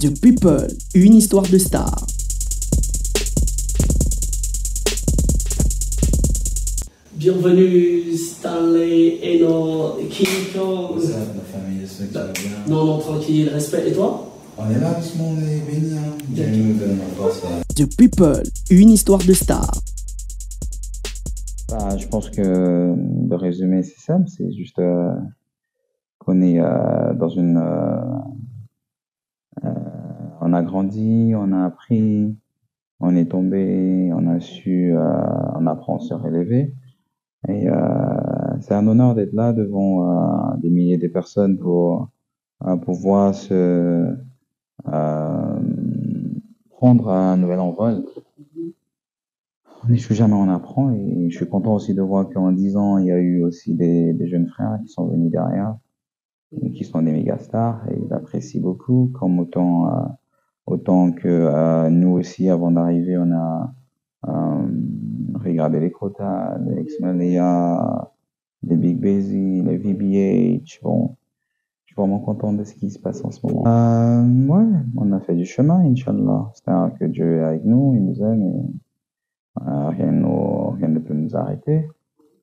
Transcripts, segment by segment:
The People, une histoire de star. Bienvenue Stanley, Eno, King Kong. Ça, la famille, j'espère que tu vas bien. Non, tranquille, respect. Et toi? On est là, doucement, on est bénis. Hein. Dieu nous donne la force. The People, une histoire de star. Je pense que le résumé, c'est simple, c'est juste qu'on est dans une... on a grandi, on a appris, on est tombé, on a su, on apprend à se relever. Et c'est un honneur d'être là devant des milliers de personnes pour pouvoir se prendre un nouvel envol. On n'échoue jamais, on apprend, et je suis content aussi de voir qu'en 10 ans, il y a eu aussi des jeunes frères qui sont venus derrière, et qui sont des méga stars, et ils apprécient beaucoup, comme autant que nous aussi, avant d'arriver, on a regardé les Crota, les X-Malia, les Big Busy, les VBH. Bon, je suis vraiment content de ce qui se passe en ce moment. Ouais, on a fait du chemin, Inch'Allah. C'est-à-dire que Dieu est avec nous, il nous aime, et rien ne peut nous arrêter.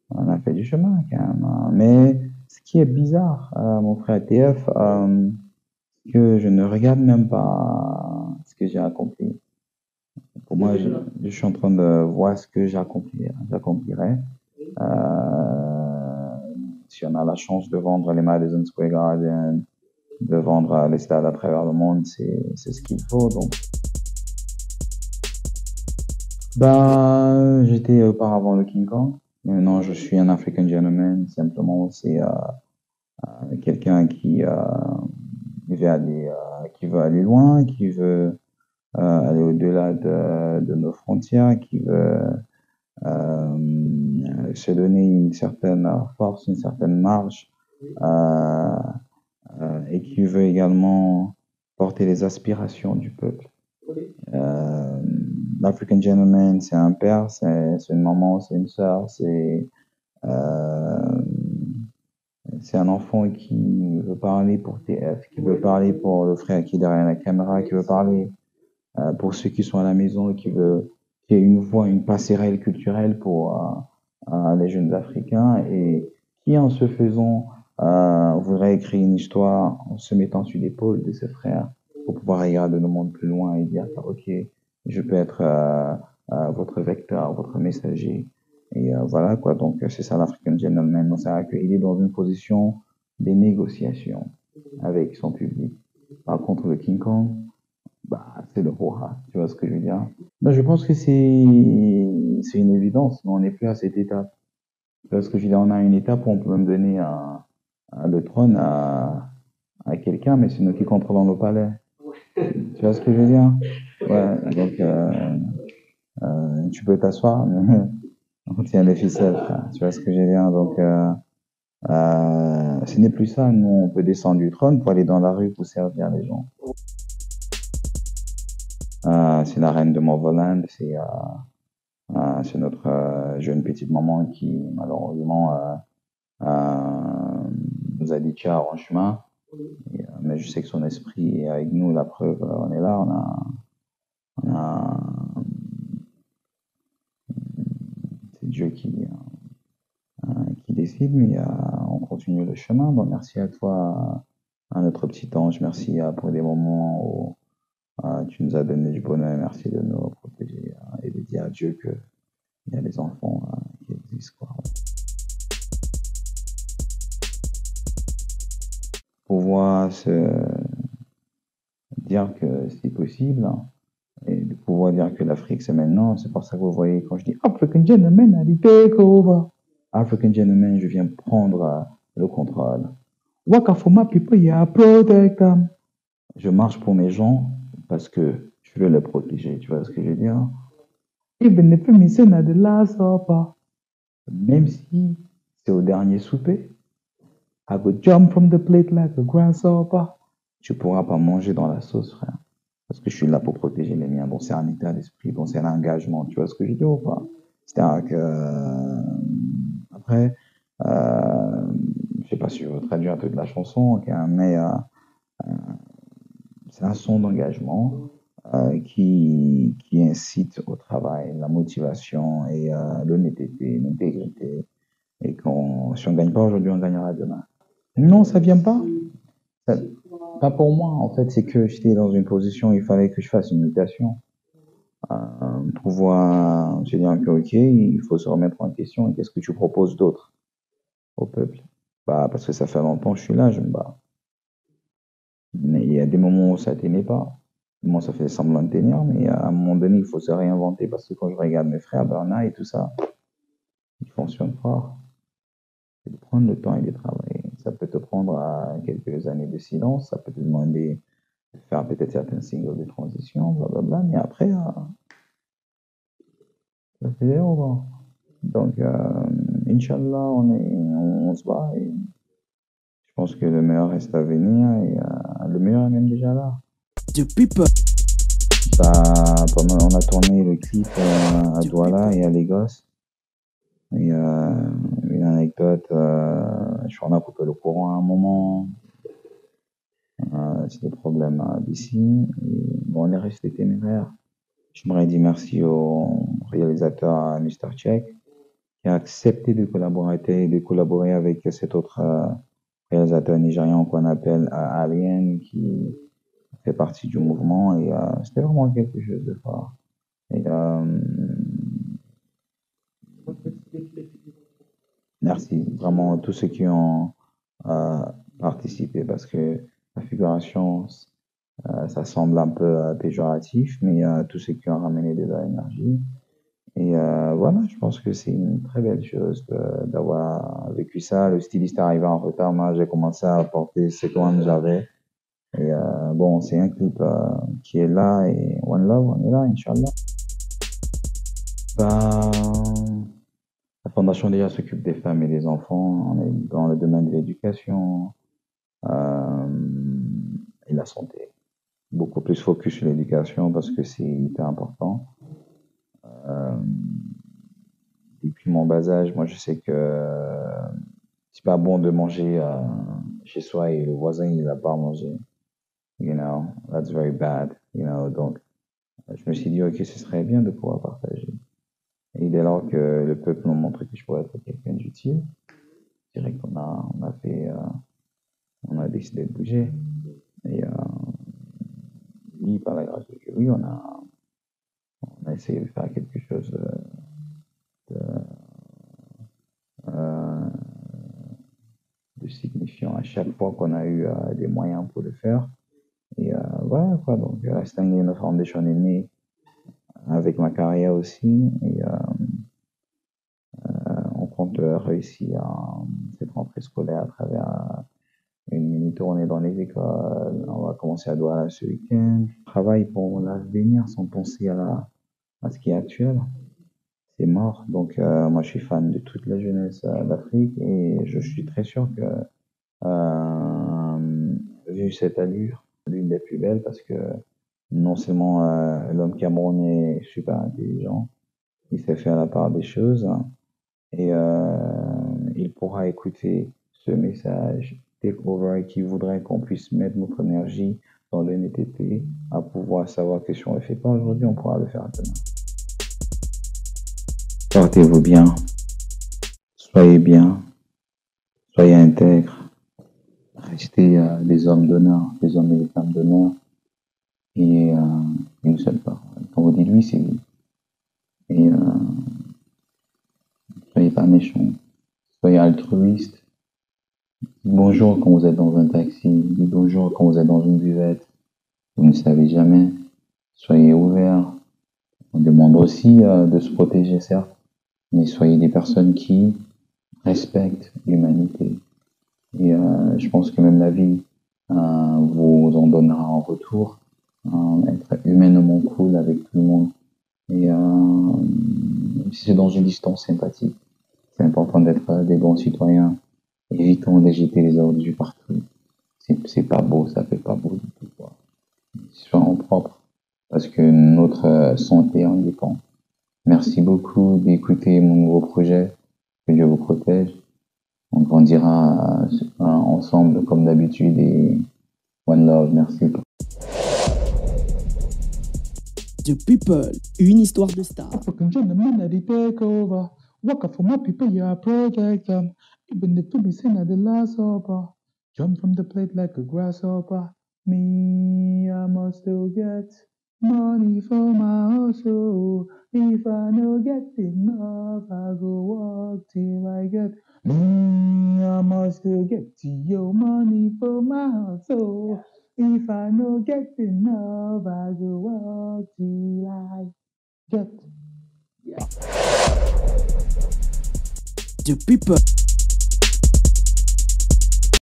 On a fait du chemin quand même. Mais ce qui est bizarre, mon frère TF, que je ne regarde même pas ce que j'ai accompli. Pour moi, je suis en train de voir ce que j'accomplirai. Si on a la chance de vendre les Madison Square Garden, de vendre les stades à travers le monde, c'est ce qu'il faut. Donc, j'étais auparavant le King Kong. Maintenant, je suis un African gentleman. Simplement, c'est quelqu'un qui veut aller loin, qui veut aller au-delà de nos frontières, qui veut se donner une certaine force, une certaine marge, et qui veut également porter les aspirations du peuple. L'African gentleman, c'est un père, c'est une maman, c'est une sœur, c'est un enfant qui veut parler pour TF, qui veut parler pour le frère qui est derrière la caméra, qui veut parler pour ceux qui sont à la maison, qui ait une voix, une passerelle culturelle pour les jeunes Africains, et qui, en se faisant, voudrait écrire une histoire en se mettant sur l'épaule de ses frères pour pouvoir regarder le monde plus loin et dire, ok, je peux être votre vecteur, votre messager. Et voilà quoi, donc c'est ça l'African gentleman. Donc, c'est-à-dire qu'il est dans une position des négociations avec son public. Par contre, le King Kong, c'est le roi, tu vois ce que je veux dire? Je pense que c'est une évidence, mais on n'est plus à cette étape. Tu vois ce que je veux dire? On a une étape où on peut même donner le trône à quelqu'un, mais c'est nous qui contrôlons le palais. Tu vois ce que je veux dire? Ouais, donc tu peux t'asseoir, mais on tient les ficelles, frère. Tu vois ce que je veux dire? Donc ce n'est plus ça. Nous, on peut descendre du trône pour aller dans la rue pour servir les gens. C'est la reine de Morvoland, c'est notre jeune petite maman qui, malheureusement, nous a dit ciao en chemin. Mais je sais que son esprit est avec nous, la preuve, on est là, c'est Dieu qui décide, mais on continue le chemin. Donc merci à toi, à notre petit ange, merci pour des moments où tu nous as donné du bonheur, merci de nous protéger et de dire à Dieu qu'il y a des enfants qui existent, quoi. Pouvoir se dire que c'est possible, et de pouvoir dire que l'Afrique c'est maintenant, c'est pour ça que vous voyez quand je dis African gentleman, I take over. African gentleman, je viens prendre le contrôle. Waka for my people, yeah, protect them. Je marche pour mes gens parce que je veux les protéger, tu vois ce que je veux dire? Even if I'm missing at the last supper, même si c'est au dernier souper, I would jump from the plate like a grasshopper. Tu pourras pas manger dans la sauce, frère. Parce que je suis là pour protéger les miens. Bon, c'est un état d'esprit, bon, c'est un engagement, tu vois ce que je dis ou pas? C'est-à-dire que, après, je sais pas si je veux traduire un peu de la chanson, mais c'est un son d'engagement qui incite au travail, la motivation et l'honnêteté, l'intégrité. Et si on ne gagne pas aujourd'hui, on gagnera demain. Non, ça vient pas. Ça- Pas pour moi. En fait, c'est que j'étais dans une position où il fallait que je fasse une mutation. Pouvoir se dire que, ok, il faut se remettre en question. Et qu'est-ce que tu proposes d'autre au peuple? Bah, parce que ça fait longtemps que je suis là, je me bats. Mais il y a des moments où ça tenait pas. Moi, ça fait semblant de tenir, mais à un moment donné, il faut se réinventer parce que quand je regarde mes frères, Bernard et tout ça, ils fonctionnent fort. C'est de prendre le temps et de travailler. Ça peut te prendre quelques années de silence, ça peut te demander de faire peut-être certains singles de transition, blablabla, mais après, ça fait des œuvres. Donc, Inch'Allah, on se bat et je pense que le meilleur reste à venir et le meilleur est même déjà là. Depuis peu. On a tourné le clip à Douala et à Lagos. Et une anecdote, on a coupé le courant à un moment. C'est des problèmes d'ici. Bon, on est resté téméraire. J'aimerais dire merci au réalisateur Mr. Check qui a accepté de collaborer avec cet autre réalisateur nigérian qu'on appelle Alien qui fait partie du mouvement et c'était vraiment quelque chose de fort. Et, merci vraiment à tous ceux qui ont participé parce que la figuration, ça semble un peu péjoratif, mais tous ceux qui ont ramené de l'énergie. Et voilà, je pense que c'est une très belle chose d'avoir vécu ça. Le styliste est arrivé en retard, moi j'ai commencé à apporter ce que j'avais. Et bon, c'est un clip qui est là et One Love, on est là, Inch'Allah. Bah, la fondation déjà s'occupe des femmes et des enfants. On est dans le domaine de l'éducation et la santé. Beaucoup plus focus sur l'éducation parce que c'est hyper important. Depuis mon bas âge, moi je sais que c'est pas bon de manger chez soi et le voisin il n'a pas mangé. You know, that's very bad. You know, donc je me suis dit ok, ce serait bien de pouvoir partager. Et dès lors que le peuple m'a montré que je pourrais être quelqu'un d'utile, je dirais on a décidé de bouger. Et oui, par la grâce de Dieu, oui, on a essayé de faire quelque chose de signifiant à chaque fois qu'on a eu des moyens pour le faire. Et voilà quoi, donc Stanley Foundation est née avec ma carrière aussi. Et on compte réussir cette rentrée scolaire à travers une mini-tournée dans les écoles. On va commencer à Douala ce week-end. Je travaille pour l'avenir sans penser à ce qui est actuel. C'est mort. Donc, moi, je suis fan de toute la jeunesse d'Afrique et je suis très sûr que, vu cette allure, l'une des plus belles parce que non seulement l'homme camerounais est super intelligent, il sait faire la part des choses et il pourra écouter ce message takeover qui voudrait qu'on puisse mettre notre énergie dans l'honnêteté à pouvoir savoir que si on ne le fait pas aujourd'hui, on pourra le faire demain. Portez-vous bien, soyez bien, soyez intègres, restez des hommes d'honneur, des hommes et des femmes d'honneur et une seule parole. Quand vous dites oui, c'est oui. Et soyez pas méchants, soyez altruistes. Dites bonjour quand vous êtes dans un taxi, dites bonjour quand vous êtes dans une buvette. Vous ne savez jamais. Soyez ouverts. On demande aussi de se protéger, certes, mais soyez des personnes qui respectent l'humanité. Et je pense que même la vie vous en donnera en retour. Être humainement cool avec tout le monde. Et si c'est dans une distance sympathique, c'est important d'être des bons citoyens. Évitons de jeter les ordures partout. C'est pas beau, ça fait pas beau du tout, quoi. Soyons propres, parce que notre santé en dépend. Merci beaucoup d'écouter mon nouveau projet. Que Dieu vous protège. On grandira ensemble comme d'habitude et One Love. Merci. The People, une histoire de star. African gentlemen that they take over. Work for my people, yeah, protect them. Even the to be seen at the last supper. Jump from the plate like a grasshopper. Me, I must still get money for my hustle. If I no get enough, I go work till I get. Me, I must still get your money for my hustle. If I no get enough, I go work till I get. The People.